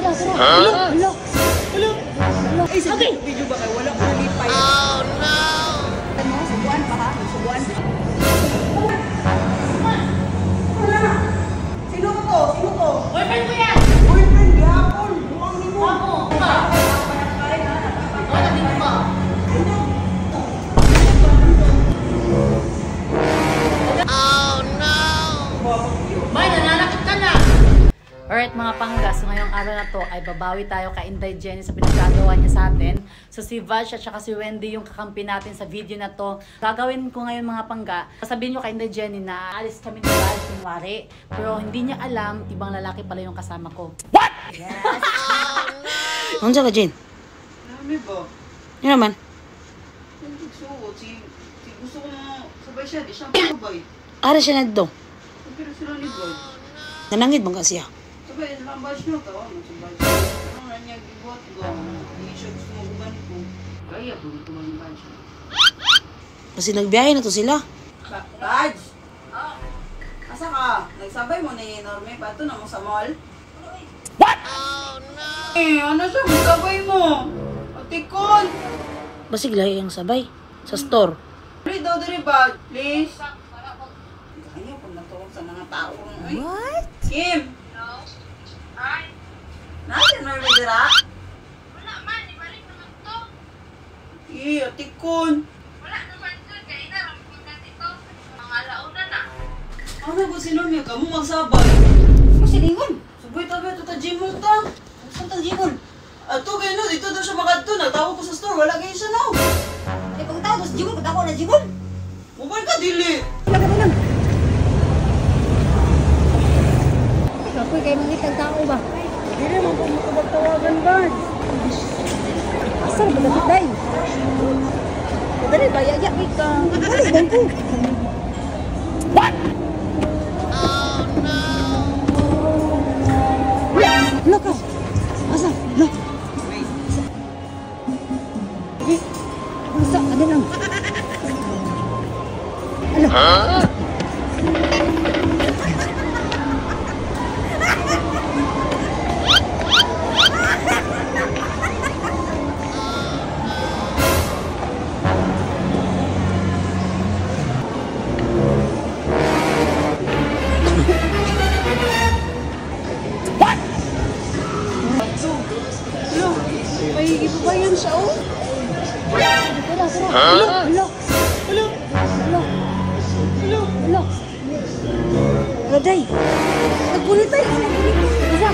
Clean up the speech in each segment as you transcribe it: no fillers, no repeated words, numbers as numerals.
Hello. Ay, sa video ba kayo? Wala ko nalipay. Oh, no! Ano? Subuan pa ha? Subuan. Sino ko? Sino ko? Boyfriend ko yan! Boyfriend, gapon! Buwang ni mo! Ako! Ba? O, nandito ba? Oh no! May, nananakit ka na! Alright mga pangga, so ngayong araw na to ay babawi tayo kay Inday Jenny sa pinagagawa niya sa atin. So si Vash at saka si Wendy yung kakampi natin sa video na to. Gagawin ko ngayon mga pangga, sasabihin nyo kay Inday Jenny na alis kami ni Vash kunwari. Pero hindi niya alam, ibang lalaki pala yung kasama ko. What? Yes! Ano ka, Jen? Nami ba? Yun naman. Gusto ko sabay siya, di siya sabay. Ara siya na dito. Pero sila ni Boy. Nanangid bang siya? Sabay, nabas niyo to. Sabay siya. Ano na niya gibuhat ko? Hindi siya gusto maguban ko. Kaya po, gusto maguban siya. Kasi nagbiyahe na to sila. Raj! Asa ka? Nagsabay mo ni Norme? Bato na mo sa mall? What? Oh no! Eh, ano siya? Magsabay mo! Atikon! Basig lahi ang sabay. Sa store. Pwede daw diri ba? Please? Ayaw po natuwa sa mga tao. What? Kim! Hello? Ay, Nasaan may dira? wala man, ibalik naman to. Eh, atikon! Wala naman to, kaya narampunan dito. Mga launa na. Ano ba si Norme? Kamu magsabay? Ano si Lingon? Sabay tabi ito ta Jimol ta. Saan tang Jimon? Ato kayo no, dito daw siya makadto. Nagtawag ko sa store, wala kayo siya no. Eh, pag tao, Jimon, pag ako na Jimon. Mobile ka, dili. Ako'y kayo mangitag tao ba? Dili mo po makapagtawagan ba? Asal ba dapat day? Dali ba, yaya ka. Ay, bangko! Lo ka! Asa? Lo! Asa? Ano lang? Ano? May ibabayan siya, oh. Tara, tara! Lo! Lo! Hello? Lo! Hello? Lo! Lo, day! Nagkulit tayo! Isa!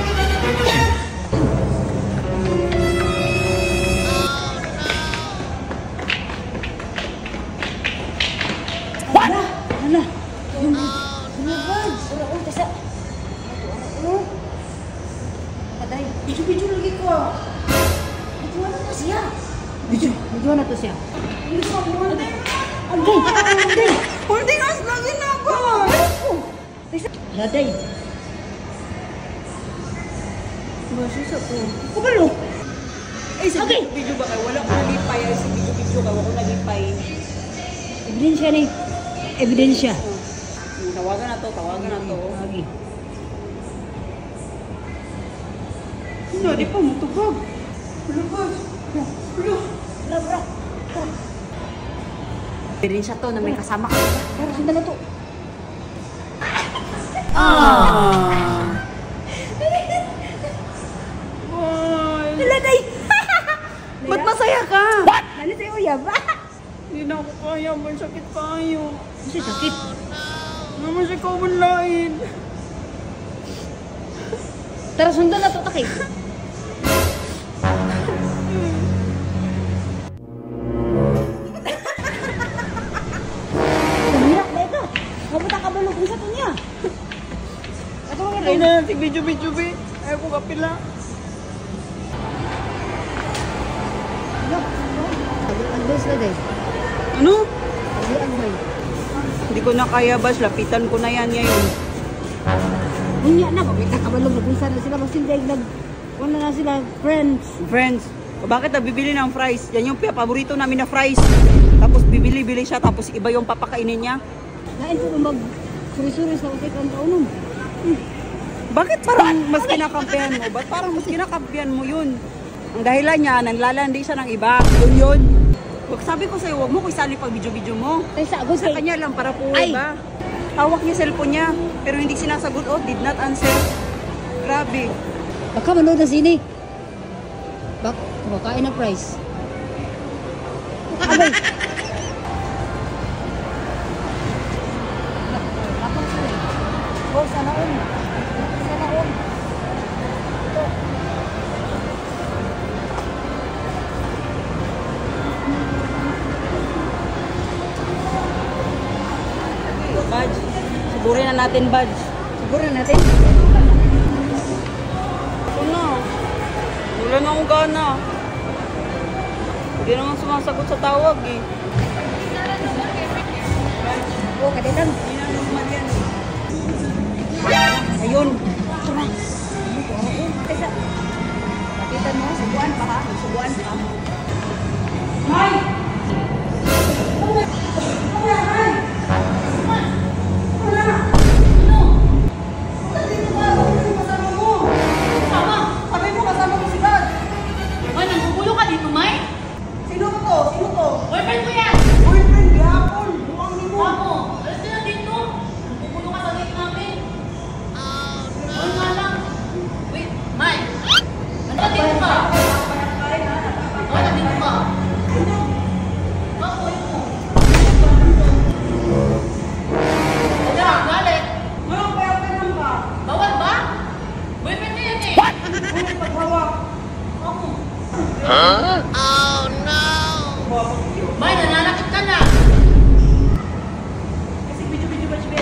Wala! Wala! Yung bag! Wala ko, kasi... Ano? Patay! Bidyo-bidyo lagi ko, ah. Medyo na to siya! Medyo na to siya! Hindi ko ako muna. Agay! Agay! Holding us lagi na ako. Laday! Masus ako. Kubalo! Ay, sa Okay. video ba kayo? Wala ko nalipay. Ay, sa video ka, wala ko nalipay. Ebidensya ni. Ebidensya. Tawagan na to, tawagan na to. Lagi. Hindi, di pa matubag. Wala ba? Wala. Labra! Ebidensya to na may kasama ka. Pero sundan na to. Laday! Ba't masaya ka? Ano sa'yo uyab? Hindi na ako kaya. May sakit kayo. Kasi sakit. Naman siya kawanlain. Tara sundan na to, takay. Tumira, dito. Mabuta ka balog sa to niya. Ito mga Ay na, si video-video be. Ayaw ko kapila. Advice na day. Ano? Advice. Hindi ko na kaya, Bas. Lapitan ko na yan ngayon. Unya na, pagkita kabalog na kung saan na sila. Mas hindi wala na sila, friends. Friends, bakit bibili ng fries? Yan yung paborito namin na fries. Tapos bibili-bili siya, tapos iba yung papakainin niya. Kain po mag suri-suri sa utik ang kaunom. Bakit parang mas kinakampihan mo? Ba't parang mas kinakampihan mo yun? Ang dahilan niya, naglalandi siya ng iba. Yun. Wag sabi ko sa'yo, wag mo ko isali pag video-video mo. Tay sagot Sa kay. kanya lang, para po Ay. ba? Hawak niya cellphone niya, pero hindi sinasagot. Oh, did not answer. Grabe. Baka manood na sini. Bak, kumakain na price. Abay. Oh, sana all. Sana all. Badge. Sigurin na natin, Badge. Siguro natin. Ito na. Wala na akong gana. Hindi naman sumasagot sa tawag eh. Oh, kaditan. Hindi na naman yan eh. Ayun. Ito na. Tay sa. Kapitan mo, subuan pa ha. Subuan pa. Sabi mo kasama mo si Dad. Ay, nanggugulo ka dito, May? Sino to? Sino to? Boyfriend ko yan! Boyfriend, gihapon. Buwang ni mo. Ako, alas ka na dito. Nanggugulo ka sa date namin. Ano nga lang? Wait, May. Nandito ka? Oo, nandito ka. Ako, yun mo. Wala, galit. Ano kaya ka lang ba? Bawal ba? Boyfriend ko yan eh. Ano paghawak? Ako. Buwang video. May, nananakit ka na. Kasi video-video ba siya?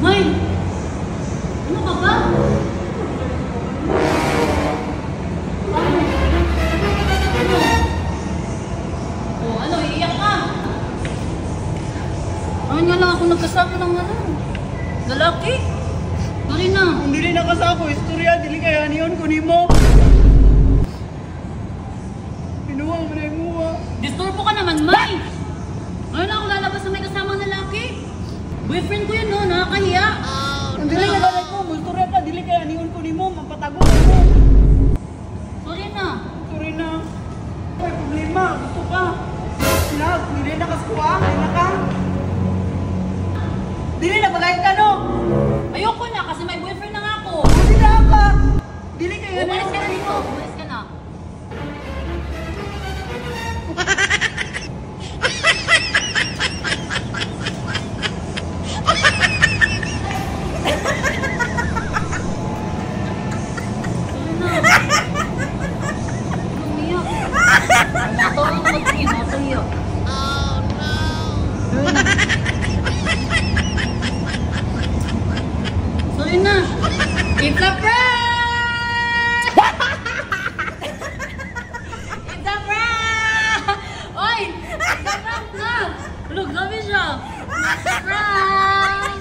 May, ano ka ba? Ano? Oh, ano, iiyak ka? Ay nga lang ako nagkasama ng ano, lalaki. Sorry na. Kung dili na kasako, istorya, dili kaya niyon kunin mo. Pinuha mo na yung muha. Disturbo ka naman, May. Ngayon ako lalabas na may kasamang lalaki. Boyfriend ko yun, no? Nakakahiya. Ang dili na lalay ko, istorya ka, dili kaya niyon kunin mo, mampatago mo. Sorry na. Sorry na. May problema, gusto ka. Sinag, dili na kaskuha, dili na ka. Dili na bagay ka, no? Ayoko na kasi may boyfriend na nga ako. Dili na ka. Dili kaya Umalis ka na dito. Umalis ka na. Sorry na. It's a prank! It's a prank! Oy! It's a prank na! Look, grabe siya. It's a prank!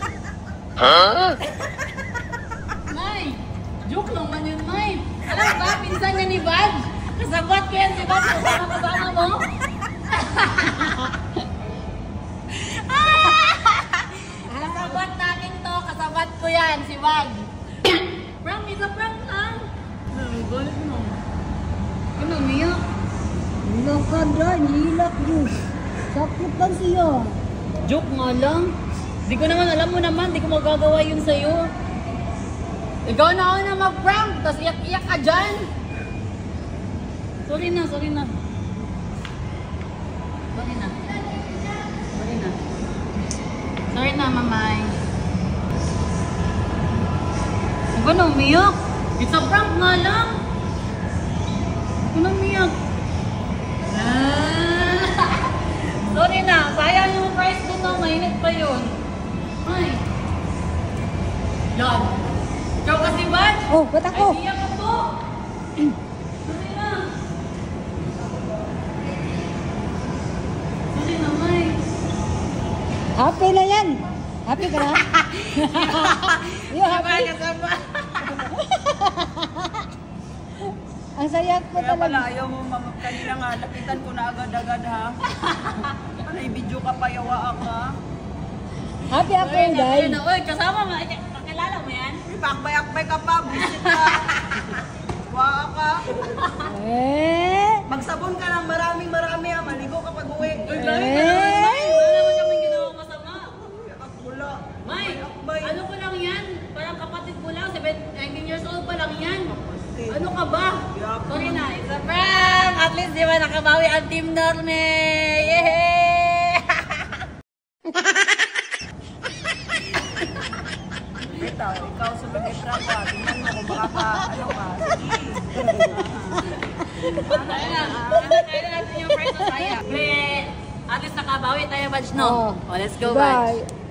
May! Joke lang man yun, May. Alam ba, pinsan niya ni Bad? Kasabot ko yan si Bad. Kasama mo? Kasabat natin to. Kasabat ko yan, si Bad. Prank, isa prank lang. Galit mo. Ano, Mia? Hilak ka dyan, hilak yun. Sakit lang siya. Joke nga lang. Di ko naman, alam mo naman, di ko magagawa yun sa'yo. Ikaw na ako na mag-prank, tapos iyak-iyak ka dyan. Sorry na, sorry na. Sorry na. Sorry na. Sorry na, mamay. Huwag ka na umiyak. It's a prank nga lang. Huwag ka na umiyak. Sorry na, sayang yung price doon na, mainit pa yun. Ay. Yan. Ikaw kasi, Bad? Oh, ba't ako? Ay, iyak ako. Sorry na. Sorry na, May. Happy na yan. Happy ka na? You happy? Kasama. Ang saya ko Kaya pala talaga. ayaw mo, kanina nga, lapitan ko na agad-agad ha. Ano, video ka pa, yawa ka. Happy ako, Day. Uy, kasama mo. Kakilala mo yan? Pakbay-akbay ka pa, bullshit ka. Waka ka. Magsabon ka ng marami ha. Maligo ka pag uwi. Wala naman kami ginawang masama. Kakakula. May, ano ko lang yan? Parang kapatid ko lang. 19 years old pa lang yan. Ano ka ba? Sorry na, it's a prank! At least di ba nakabawi ang Team Norme? Yehey! Ikaw sunod i-prank ka. Tingnan mo kung baka ka, ano ka. Kaya na natin yung first na saya. At least nakabawi tayo, Badge, no? Oh, let's go, Badge. Bye.